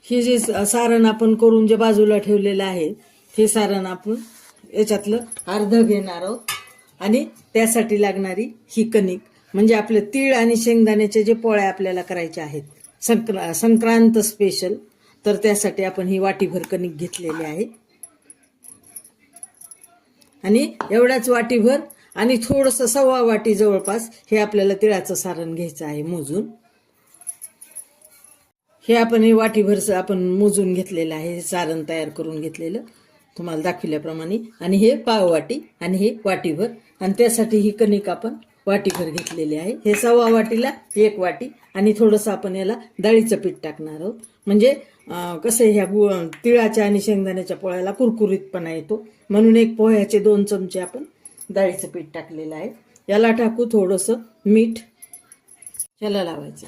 हे जे सारण आपण करून जे बाजूला ठेवलेलं आहे हे सारण आपण याच्यातलं अर्ध घेणार आहोत आणि त्यासाठी लागणारी ही कणिक म्हणजे आपले तीळ आणि शेंगदाण्याचे जे पोळ्या आपल्याला करायच्या आहेत संक्रांत स्पेशल, तर त्यासाठी आपण ही वाटीभर कणिक घेतलेली आहे आणि एवढाच वाटीभर आणि थोडंसं सव्वा वाटी जवळपास हे आपल्याला तिळाचं सारण घ्यायचं आहे मोजून. हे आपण हे वाटीभर आपण मोजून घेतलेलं आहे, हे सारण तयार करून घेतलेलं तुम्हाला दाखवल्याप्रमाणे. आणि हे पाव वाटी आणि हे वाटीभर आणि त्यासाठी ही कणिक आपण वाटीभर घेतलेली आहे. हे सव्वा वाटीला एक वाटी आणि थोडंसं आपण याला डाळीचं पीठ टाकणार आहोत म्हणजे कसं ह्या तिळाच्या आणि शेंगदाण्याच्या पोळ्याला कुरकुरीतपणा येतो म्हणून एक पोह्याचे 2 चमचे आपण डाळीचं पीठ टाकलेलं आहे. याला टाकू थोडंसं मीठ, याला लावायचं.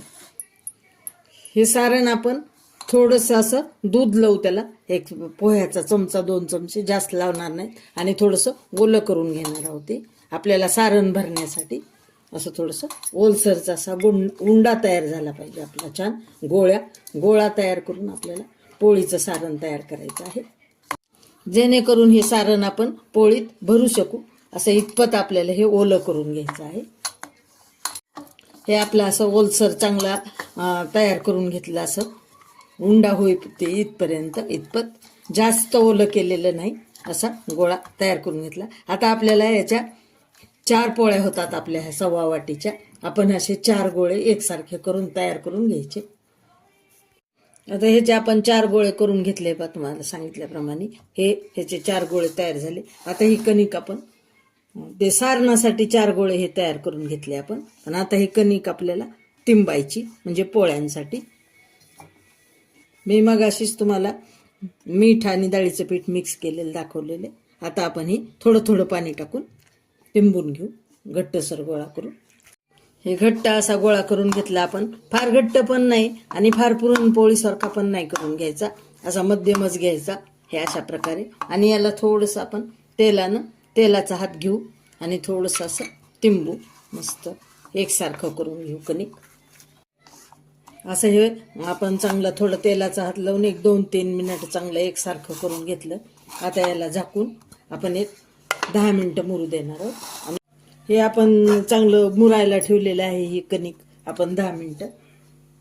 हे सारण आपण थोडंसं असं दूध लावू त्याला, एक पोह्याचा चमचा 2 चमचे, जास्त लावणार नाही आणि थोडंसं ओलं करून घेणार आहोत. ते आपल्याला सारण भरण्यासाठी असं थोडंसं ओलसरचा असा उंडा तयार झाला पाहिजे आपला, छान गोळा तयार करून आपल्याला पोळीचं सारण तयार करायचं आहे जेणेकरून हे सारण आपण पोळीत भरू शकू असं इतपत आपल्याला हे ओलं करून घ्यायचं आहे. हे आपलं असं ओलसर चांगला तयार करून घेतलं, असं उंडा होई ते इतपत जास्त ओलं केलेलं नाही, असा गोळा तयार करून घेतला. आता आपल्याला याच्या 4 पोळ्या होतात आपल्या ह्या सव्वा वाटीच्या. आपण असे 4 गोळे एकसारखे करून तयार करून घ्यायचे. आता ह्याचे आपण 4 गोळे करून घेतले बा तुम्हाला सांगितल्याप्रमाणे. ह्याचे 4 गोळे तयार झाले. आता ही कणिक आपण ते सारणासाठी 4 गोळे हे तयार करून घेतले आपण. आणि आता ही कणिक आपल्याला तिंबायची म्हणजे पोळ्यांसाठी. मी मग अशीच तुम्हाला मीठ आणि डाळीचं पीठ मिक्स केलेलं दाखवलेले. आता आपण ही थोडं पाणी टाकून तिंबून घेऊ, घट्टसर गोळा करून. हे घट्ट असा गोळा करून घेतला आपण. फार घट्ट पण नाही आणि फार पुरणपोळीसारखा पण नाही करून घ्यायचा, असा मध्यमच घ्यायचा हे अशा प्रकारे. आणि याला थोडंसं आपण तेलाचा हात घेऊ आणि थोडंसं असं तिंबू, मस्त एकसारखं करून घेऊ कणिक. असं हे आपण चांगलं थोडं तेलाचा हात लावून 1-2-3 मिनिट चांगलं एकसारखं करून घेतलं. आता याला झाकून आपण 10 मिनिटं मुरू देणार आहोत. आणि हे आपण चांगलं मुरायला ठेवलेलं आहे ही कणिक आपण 10 मिनिटं.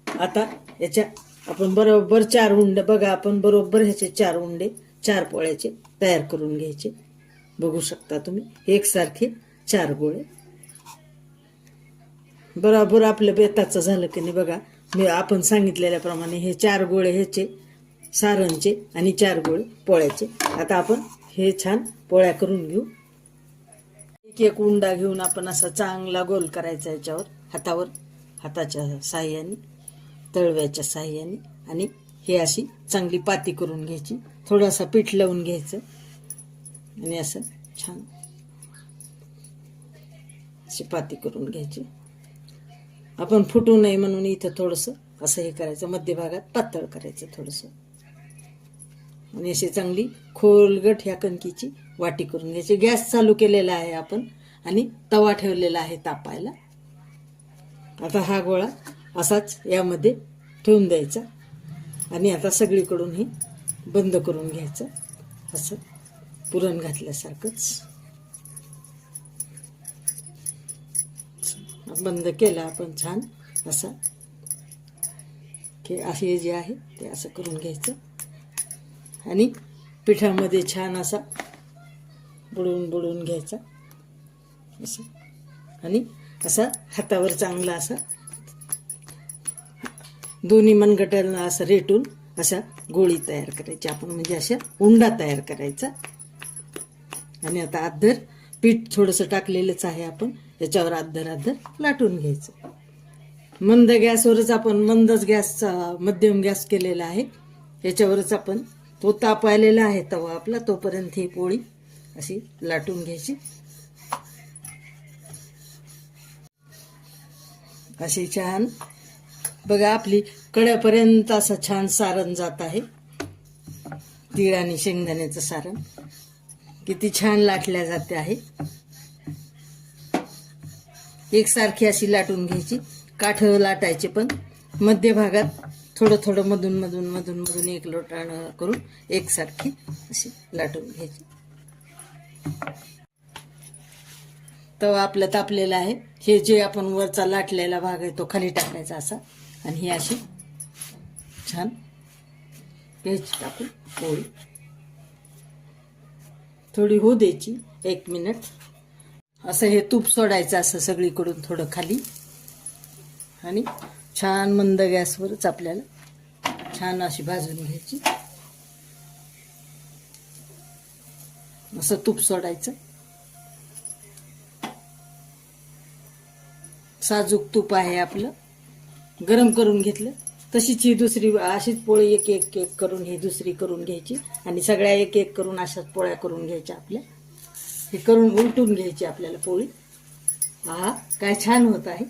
आता याच्या आपण बरोबर 4 उंडे बघा, आपण बरोबर ह्याचे 4 उंडे 4 पोळ्याचे तयार करून घ्यायचे. बघू शकता तुम्ही एकसारखे 4 गोळे. बरोबर आपलं बेताचं झालं की नाही बघा, मी आपण सांगितलेल्याप्रमाणे हे 4 गोळे ह्याचे सारणचे आणि 4 गोळे पोळ्याचे. आता आपण हे छान पोळ्या करून घेऊ. एक उंडा घेऊन आपण असा चांगला गोल करायचा याच्यावर हाताच्या साह्याने, तळव्याच्या साह्याने. आणि हे अशी चांगली पाती करून घ्यायची, थोडासा पीठ लावून घ्यायचं आणि असं छान अशी पाती करून घ्यायची. आपण फुटू नये म्हणून इथं थोडंसं असं हे करायचं, मध्यभागात पातळ करायचं थोडंसं. आणि अशी चांगली खोलगट ह्या कणकीची वाटी करून घ्यायची. गॅस चालू केलेला आहे आपण आणि तवा ठेवलेला आहे तापायला. आता हा गोळा असाच यामध्ये ठेवून द्यायचा आणि आता सगळीकडून हे बंद करून घ्यायचं, असं पुरण घातल्यासारखंच बंद केला आपण छान असा. की असे जे आहे ते असं करून घ्यायचं आणि पिठामध्ये छान असा बुडवून घ्यायचा असं. आणि असा हातावर चांगला असा दोन्ही मनगटाला असं रेटून अशा गोळी तयार करायची आपण, म्हणजे अशा उंडा तयार करायचा. आणि आता अद्दर पीठ थोडंसं टाकलेलंच आहे आपण, याच्यावर अद्दर लाटून घ्यायचं. मंद गॅसवरच आपण, मंदच गॅसचा मध्यम गॅस केलेला आहे, याच्यावरच आपण तो तापायलेला आहे तवा आपला, तोपर्यंत ही पोळी अशी लाटून घ्यायची. अशी छान बघा आपली कड्यापर्यंत असं छान सारण जात आहे. तीळ आणि शेंगदाण्याचं सारण किती छान लाटल्या जाते आहे. एकसारखी अशी लाटून घ्यायची, काठ लाटायचे पण मध्यभागात थोडं थोडं मधून मधून मधून मधून एक लोटाणं करून एकसारखी अशी लाटून घ्यायची. तवा आपला तापलेला आहे. हे जे आपण वरचा लाटलेला भाग आहे तो खाली टाकायचा असा, आणि ही अशी छान घ्यायची टाकून पोळी. थोडी होऊ द्यायची 1 मिनिट. असं हे तूप सोडायचं असं सगळीकडून थोडं खाली, आणि छान मंद गॅसवरच आपल्याला छान अशी भाजून घ्यायची. असं तूप सोडायचं. साजूक तूप आहे आपलं, गरम करून घेतलं. तशीच ही दुसरी अशीच पोळी एक एक एक करून ही दुसरी करून घ्यायची, आणि सगळ्या एक एक करून अशाच पोळ्या करून घ्यायच्या आपल्या. हे करून उलटून घ्यायची आपल्याला पोळी. हा काय छान होत आहे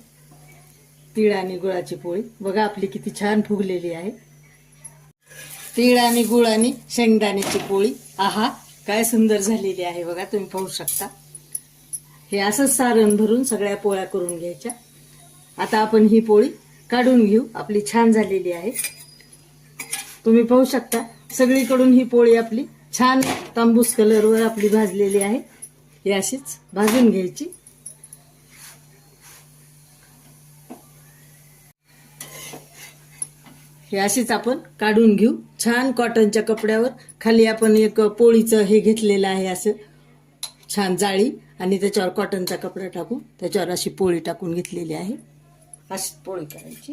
तीळ आणि गुळाची पोळी. बघा आपली किती छान फुगलेली आहे. तीळ आणि गुळ आणि शेंगदाण्याची पोळी. आहा काय सुंदर झालेली आहे बघा, तुम्ही पाहू शकता. हे असंच सारण भरून सगळ्या पोळ्या करून घ्यायच्या. आता आपण ही पोळी काढून घेऊ. आपली छान झालेली आहे. तुम्ही पाहू शकता सगळीकडून ही पोळी आपली छान तांबूस कलरवर आपली भाजलेली आहे. ही अशीच भाजून घ्यायची. हे अशीच आपण काढून घेऊ. छान कॉटनच्या कपड्यावर खाली आपण एक पोळीचं हे घेतलेलं आहे असं छान जाळी, आणि त्याच्यावर कॉटनचा कपडा टाकून त्याच्यावर अशी पोळी टाकून घेतलेली आहे. अशी पोळी करायची.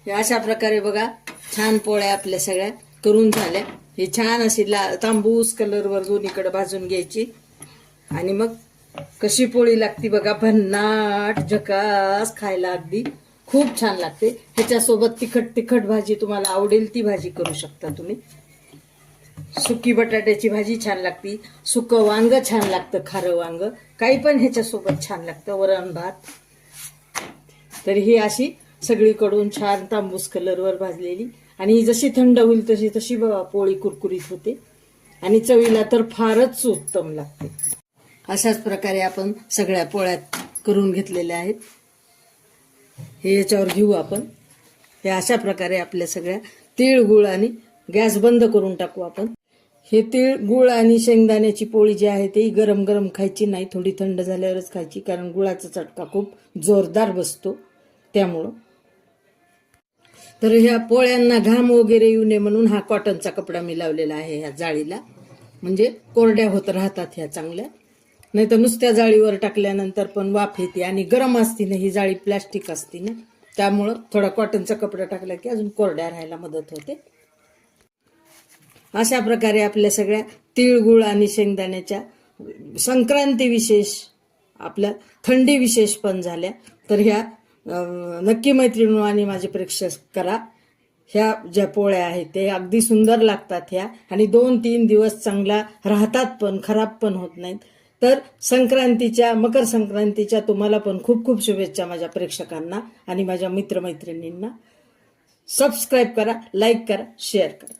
हे अशा प्रकारे बघा छान पोळ्या आपल्या सगळ्या करून झाल्या. हे छान अशी तांबूस कलरवर दोन्हीकडे भाजून घ्यायची, आणि मग कशी पोळी लागती बघा, भन्नाट झकास, खायला अगदी खूप छान लागते. ह्याच्यासोबत तिखट भाजी तुम्हाला आवडेल ती भाजी करू शकता तुम्ही. सुकी बटाट्याची भाजी छान लागती, सुकं वांग छान लागतं, खारं वांग काही पण ह्याच्यासोबत छान लागतं, वरण भात. तर ही अशी सगळीकडून छान तांबूस कलरवर भाजलेली, आणि ही जशी थंड होईल तशी तशी पोळी कुरकुरीत होते, आणि चवीला तर फारच उत्तम लागते. अशाच प्रकारे आपण सगळ्या पोळ्या करून घेतलेल्या आहेत. हे याच्यावर घेऊ आपण. हे अशा प्रकारे आपल्या सगळ्या तीळ गुळ, आणि गॅस बंद करून टाकू आपण. हे तीळ गुळ आणि शेंगदाण्याची पोळी जी आहे ती गरम गरम खायची नाही, थोडी थंड झाल्यावरच खायची, कारण गुळाचा चटका खूप जोरदार बसतो त्यामुळं. तर ह्या पोळ्यांना घाम वगैरे येऊ नये म्हणून हा कॉटनचा कपडा मी लावलेला आहे ह्या जाळीला, म्हणजे कोरड्या होत राहतात ह्या चांगल्या. नाही तर नुसत्या जाळीवर टाकल्यानंतर पण वाफ येते, आणि गरम असती ना ही जाळी, प्लॅस्टिक असती ना, त्यामुळं थोडा कॉटनचा कपडा टाकला की अजून कोरड्या राहायला मदत होते. अशा प्रकारे आपल्या सगळ्या तिळगुळ आणि शेंगदाण्याच्या संक्रांती विशेष, आपल्या थंडी विशेष पण झाल्या. तर ह्या नक्की मैत्रिणी आणि माझे प्रेक्षक करा. ह्या ज्या पोळ्या आहेत ते अगदी सुंदर लागतात ह्या, आणि 2-3 दिवस चांगला राहतात पण, खराब पण होत नाहीत. तर संक्रांतीच्या, मकर संक्रांतीच्या तुम्हाला पण खूप खूप शुभेच्छा माझ्या प्रेक्षकांना आणि माझ्या मित्रमैत्रिणींना. सबस्क्राईब करा, लाईक करा, शेअर करा.